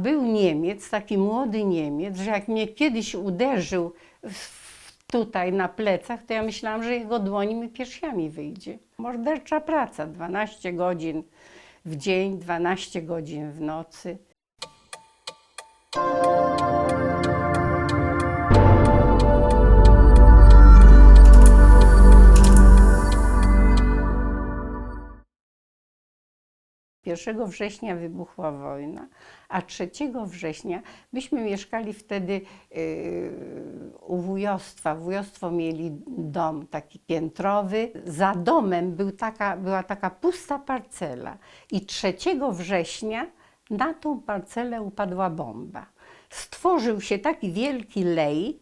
był Niemiec, taki młody Niemiec, że jak mnie kiedyś uderzył tutaj na plecach, to ja myślałam, że jego dłoń mi piersiami wyjdzie. Mordercza praca, 12 godzin w dzień, 12 godzin w nocy. Pierwszego września wybuchła wojna, a 3 września myśmy mieszkali wtedy u wujostwa. Wujostwo mieli dom taki piętrowy. Za domem była taka pusta parcela i 3 września na tą parcelę upadła bomba. Stworzył się taki wielki lej,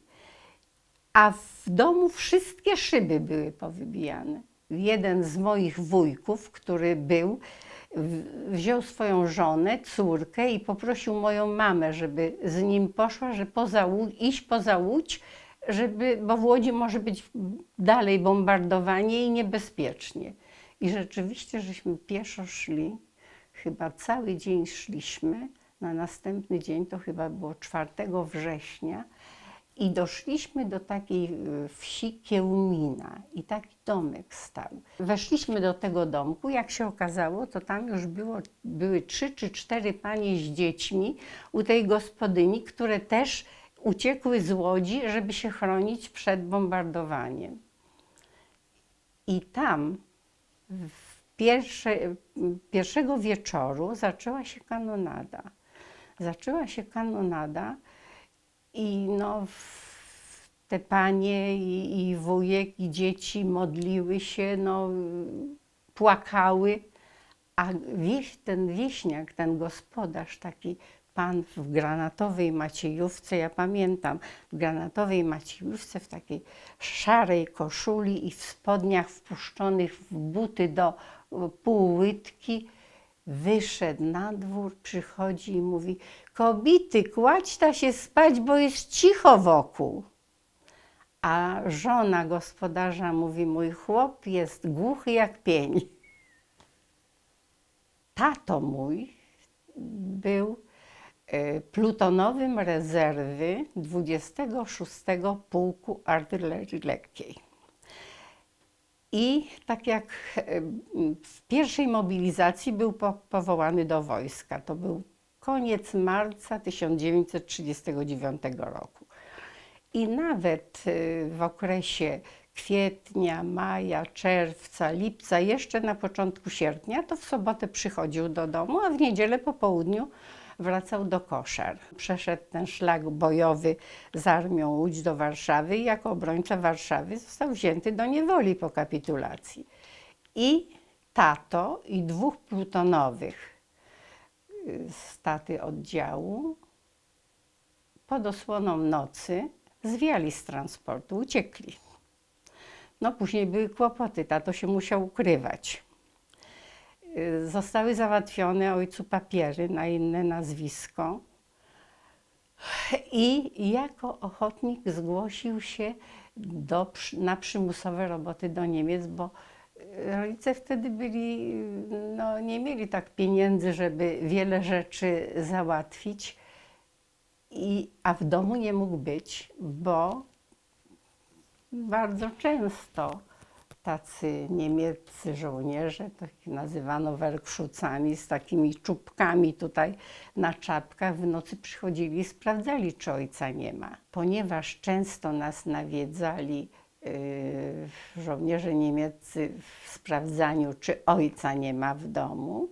a w domu wszystkie szyby były powybijane. Jeden z moich wujków, który był, wziął swoją żonę, córkę i poprosił moją mamę, żeby z nim poszła, że iść poza Łódź, bo w Łodzi może być dalej bombardowanie i niebezpiecznie. I rzeczywiście, żeśmy pieszo szli, chyba cały dzień szliśmy, na następny dzień, to chyba było 4 września, i doszliśmy do takiej wsi Kiełmina i taki domek stał. Weszliśmy do tego domku, jak się okazało, to tam już były 3 czy 4 panie z dziećmi u tej gospodyni, które też uciekły z Łodzi, żeby się chronić przed bombardowaniem. I tam pierwszego wieczoru zaczęła się kanonada. I no, te panie i wujek i dzieci modliły się, no, płakały, a ten wieśniak, ten gospodarz, taki pan w granatowej maciejówce, ja pamiętam, w granatowej maciejówce, w takiej szarej koszuli i w spodniach wpuszczonych w buty do półłydki, wyszedł na dwór, przychodzi i mówi: kobity, kładź ta się spać, bo jest cicho wokół. A żona gospodarza mówi: mój chłop jest głuchy jak pień. Tato mój był plutonowym rezerwy 26 Pułku Artylerii Lekkiej. I tak jak w pierwszej mobilizacji był powołany do wojska. To był koniec marca 1939 roku. I nawet w okresie kwietnia, maja, czerwca, lipca, jeszcze na początku sierpnia, to w sobotę przychodził do domu, a w niedzielę po południu wracał do Koszar. Przeszedł ten szlak bojowy z Armią Łódź do Warszawy i jako obrońca Warszawy został wzięty do niewoli po kapitulacji. I tato i 2 plutonowych z taty oddziału pod osłoną nocy zwiali z transportu, uciekli. No później były kłopoty, tato się musiał ukrywać. Zostały załatwione ojcu papiery na inne nazwisko i jako ochotnik zgłosił się na przymusowe roboty do Niemiec, bo rodzice wtedy nie mieli tak pieniędzy, żeby wiele rzeczy załatwić, a w domu nie mógł być, bo bardzo często tacy niemieccy żołnierze, tak nazywano werkszucami, z takimi czubkami tutaj na czapkach, w nocy przychodzili i sprawdzali, czy ojca nie ma. Ponieważ często nas nawiedzali żołnierze niemieccy w sprawdzaniu, czy ojca nie ma w domu,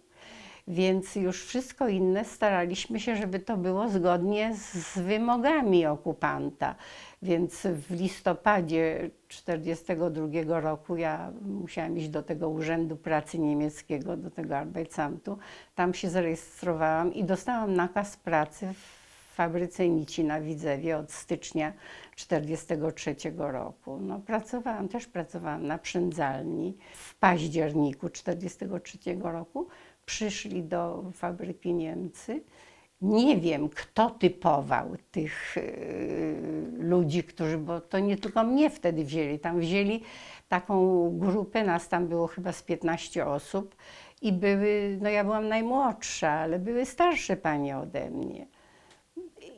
więc już wszystko inne staraliśmy się, żeby to było zgodnie z wymogami okupanta. Więc w listopadzie 1942 roku ja musiałam iść do tego Urzędu Pracy Niemieckiego, do tego Arbeitsamtu. Tam się zarejestrowałam i dostałam nakaz pracy w fabryce nici na Widzewie od stycznia 1943 roku. No, pracowałam na przędzalni. W październiku 1943 roku przyszli do fabryki Niemcy. Nie wiem, kto typował tych ludzi, bo to nie tylko mnie wtedy wzięli. Tam wzięli taką grupę, nas tam było chyba z 15 osób i ja byłam najmłodsza, ale były starsze panie ode mnie.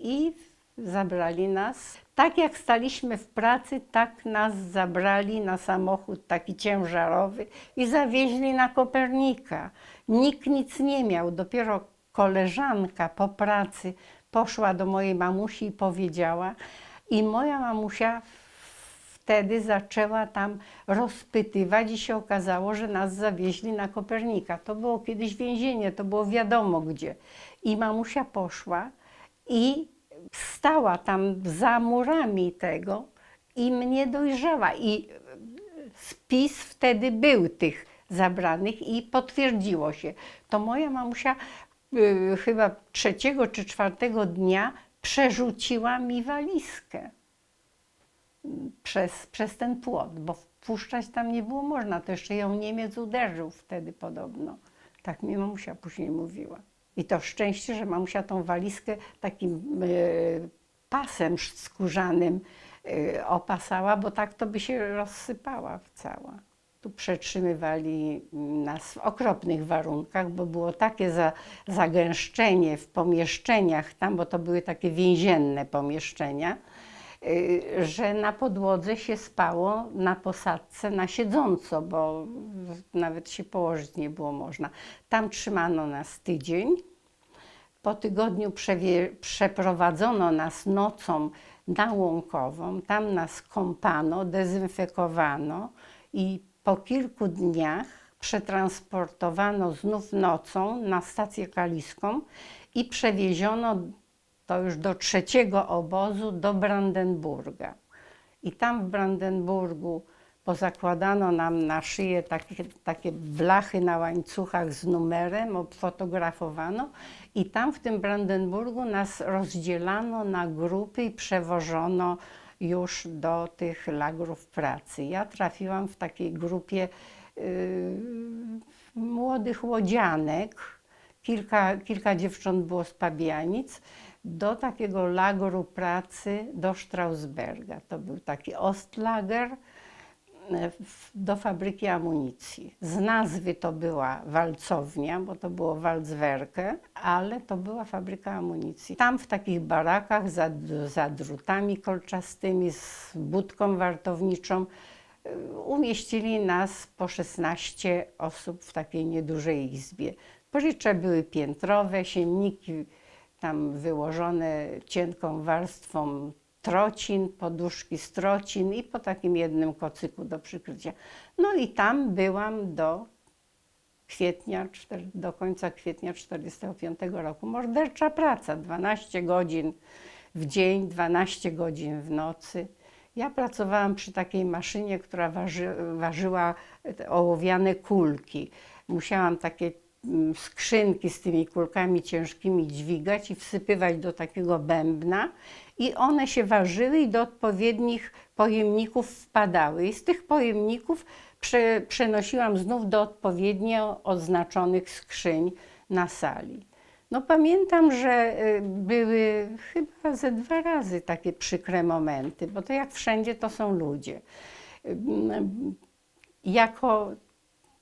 i zabrali nas. Tak jak staliśmy w pracy, tak nas zabrali na samochód taki ciężarowy i zawieźli na Kopernika. Nikt nic nie miał, dopiero koleżanka po pracy poszła do mojej mamusi i powiedziała, i moja mamusia wtedy zaczęła tam rozpytywać i się okazało, że nas zawieźli na Kopernika. To było kiedyś więzienie, to było wiadomo gdzie. I mamusia poszła i stała tam za murami tego i mnie dojrzała. I spis wtedy był tych zabranych i potwierdziło się. To moja mamusia chyba 3. czy 4. dnia przerzuciła mi walizkę przez ten płot, bo wpuszczać tam nie było można. To jeszcze ją Niemiec uderzył wtedy podobno. Tak mi mamusia później mówiła. I to szczęście, że mamusia tą walizkę takim pasem skórzanym opasała, bo tak to by się rozsypała cała. Tu przetrzymywali nas w okropnych warunkach, bo było takie zagęszczenie w pomieszczeniach tam, bo to były takie więzienne pomieszczenia, że na podłodze się spało na posadzce na siedząco, bo nawet się położyć nie było można. Tam trzymano nas tydzień. Po tygodniu przeprowadzono nas nocą na Łąkową. Tam nas kąpano, dezynfekowano i po kilku dniach przetransportowano znów nocą na stację kaliską i przewieziono to już do 3. obozu, do Brandenburga. I tam w Brandenburgu pozakładano nam na szyję takie blachy na łańcuchach z numerem, obfotografowano i tam w tym Brandenburgu nas rozdzielano na grupy i przewożono już do tych lagrów pracy. Ja trafiłam w takiej grupie młodych łodzianek, kilka dziewcząt było z Pabianic, do takiego lagru pracy do Strausberga. To był taki Ostlager do fabryki amunicji. Z nazwy to była walcownia, bo to było Walzwerke, ale to była fabryka amunicji. Tam w takich barakach za drutami kolczastymi, z budką wartowniczą umieścili nas po 16 osób w takiej niedużej izbie. Powietrze były piętrowe, sienniki tam wyłożone cienką warstwą trocin, poduszki z trocin i po takim jednym kocyku do przykrycia. No i tam byłam do końca kwietnia 1945 roku. Mordercza praca, 12 godzin w dzień, 12 godzin w nocy. Ja pracowałam przy takiej maszynie, która ważyła ołowiane kulki. Musiałam takie skrzynki z tymi kulkami ciężkimi dźwigać i wsypywać do takiego bębna i one się ważyły i do odpowiednich pojemników wpadały. I z tych pojemników przenosiłam znów do odpowiednio oznaczonych skrzyń na sali. No pamiętam, że były chyba ze 2 razy takie przykre momenty, bo to jak wszędzie to są ludzie. Jako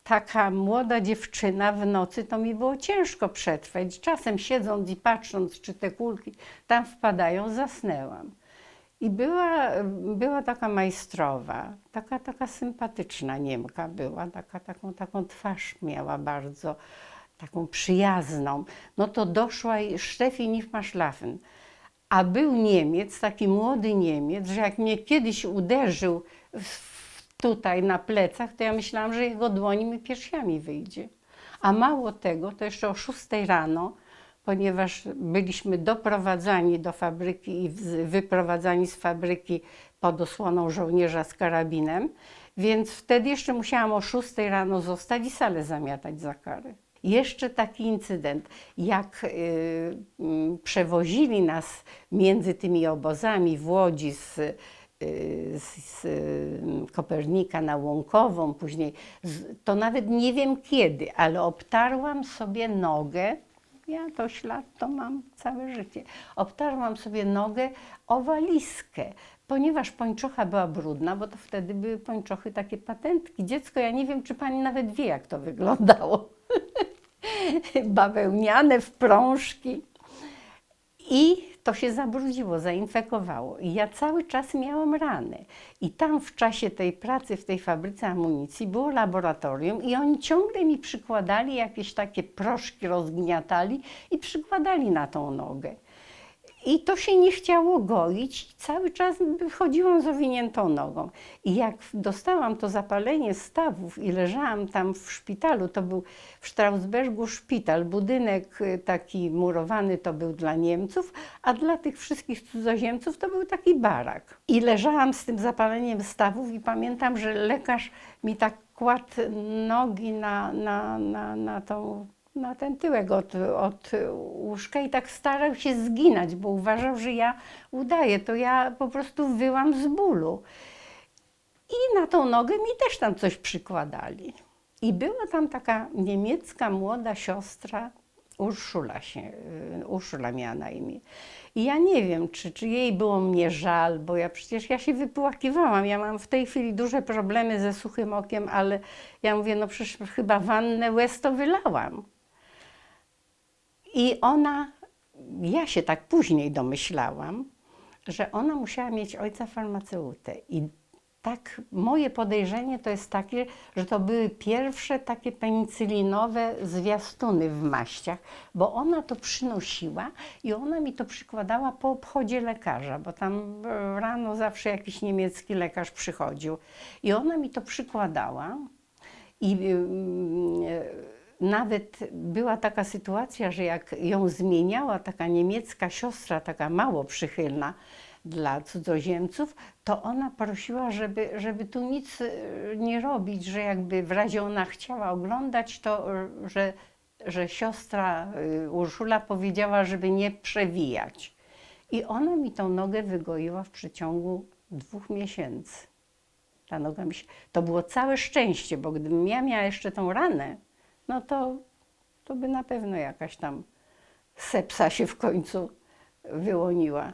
taka młoda dziewczyna w nocy to mi było ciężko przetrwać. Czasem siedząc i patrząc, czy te kulki tam wpadają, zasnęłam. I była taka majstrowa, taka sympatyczna Niemka była, taką twarz miała bardzo, taką przyjazną. No to doszła i Steffi nicht mehr schlafen. A był Niemiec, taki młody Niemiec, że jak mnie kiedyś uderzył tutaj na plecach, to ja myślałam, że jego dłoń mi piersiami wyjdzie. A mało tego, to jeszcze o 6 rano, ponieważ byliśmy doprowadzani do fabryki i wyprowadzani z fabryki pod osłoną żołnierza z karabinem, więc wtedy jeszcze musiałam o 6 rano zostać i salę zamiatać za karę. Jeszcze taki incydent, jak przewozili nas między tymi obozami w Łodzi z Kopernika na Łąkową, później, to nawet nie wiem kiedy, ale obtarłam sobie nogę, ja to ślad to mam całe życie, obtarłam sobie nogę o walizkę, ponieważ pończocha była brudna, bo to wtedy były pończochy takie patentki. Dziecko, ja nie wiem, czy pani nawet wie, jak to wyglądało. Bawełniane wprążki. I to się zabrudziło, zainfekowało i ja cały czas miałam rany. I tam w czasie tej pracy w tej fabryce amunicji było laboratorium i oni ciągle mi przykładali jakieś takie proszki, rozgniatali i przykładali na tą nogę. I to się nie chciało goić, cały czas chodziłam z owiniętą nogą. I jak dostałam to zapalenie stawów i leżałam tam w szpitalu, to był w Strausbergu szpital, budynek taki murowany to był dla Niemców, a dla tych wszystkich cudzoziemców to był taki barak. I leżałam z tym zapaleniem stawów i pamiętam, że lekarz mi tak kładł nogi na ten tyłek od łóżka i tak starał się zginać, bo uważał, że ja udaję. To ja po prostu wyłam z bólu. I na tą nogę mi też tam coś przykładali. I była tam taka niemiecka młoda siostra, Urszula miała na imię. I ja nie wiem, czy jej było mnie żal, bo przecież ja się wypłakiwałam. Ja mam w tej chwili duże problemy ze suchym okiem, ale ja mówię, no przecież chyba wannę łez to wylałam. I ja się tak później domyślałam, że ona musiała mieć ojca farmaceutę. I tak moje podejrzenie to jest takie, że to były pierwsze takie penicylinowe zwiastuny w maściach, bo ona to przynosiła i ona mi to przykładała po obchodzie lekarza, bo tam rano zawsze jakiś niemiecki lekarz przychodził. I ona mi to przykładała i nawet była taka sytuacja, że jak ją zmieniała taka niemiecka siostra, taka mało przychylna dla cudzoziemców, to ona prosiła, żeby tu nic nie robić, że jakby w razie ona chciała oglądać, to że siostra Urszula powiedziała, żeby nie przewijać. I ona mi tą nogę wygoiła w przeciągu 2 miesięcy. Ta noga to było całe szczęście, bo gdybym ja miała jeszcze tą ranę, no to by na pewno jakaś tam sepsa się w końcu wyłoniła.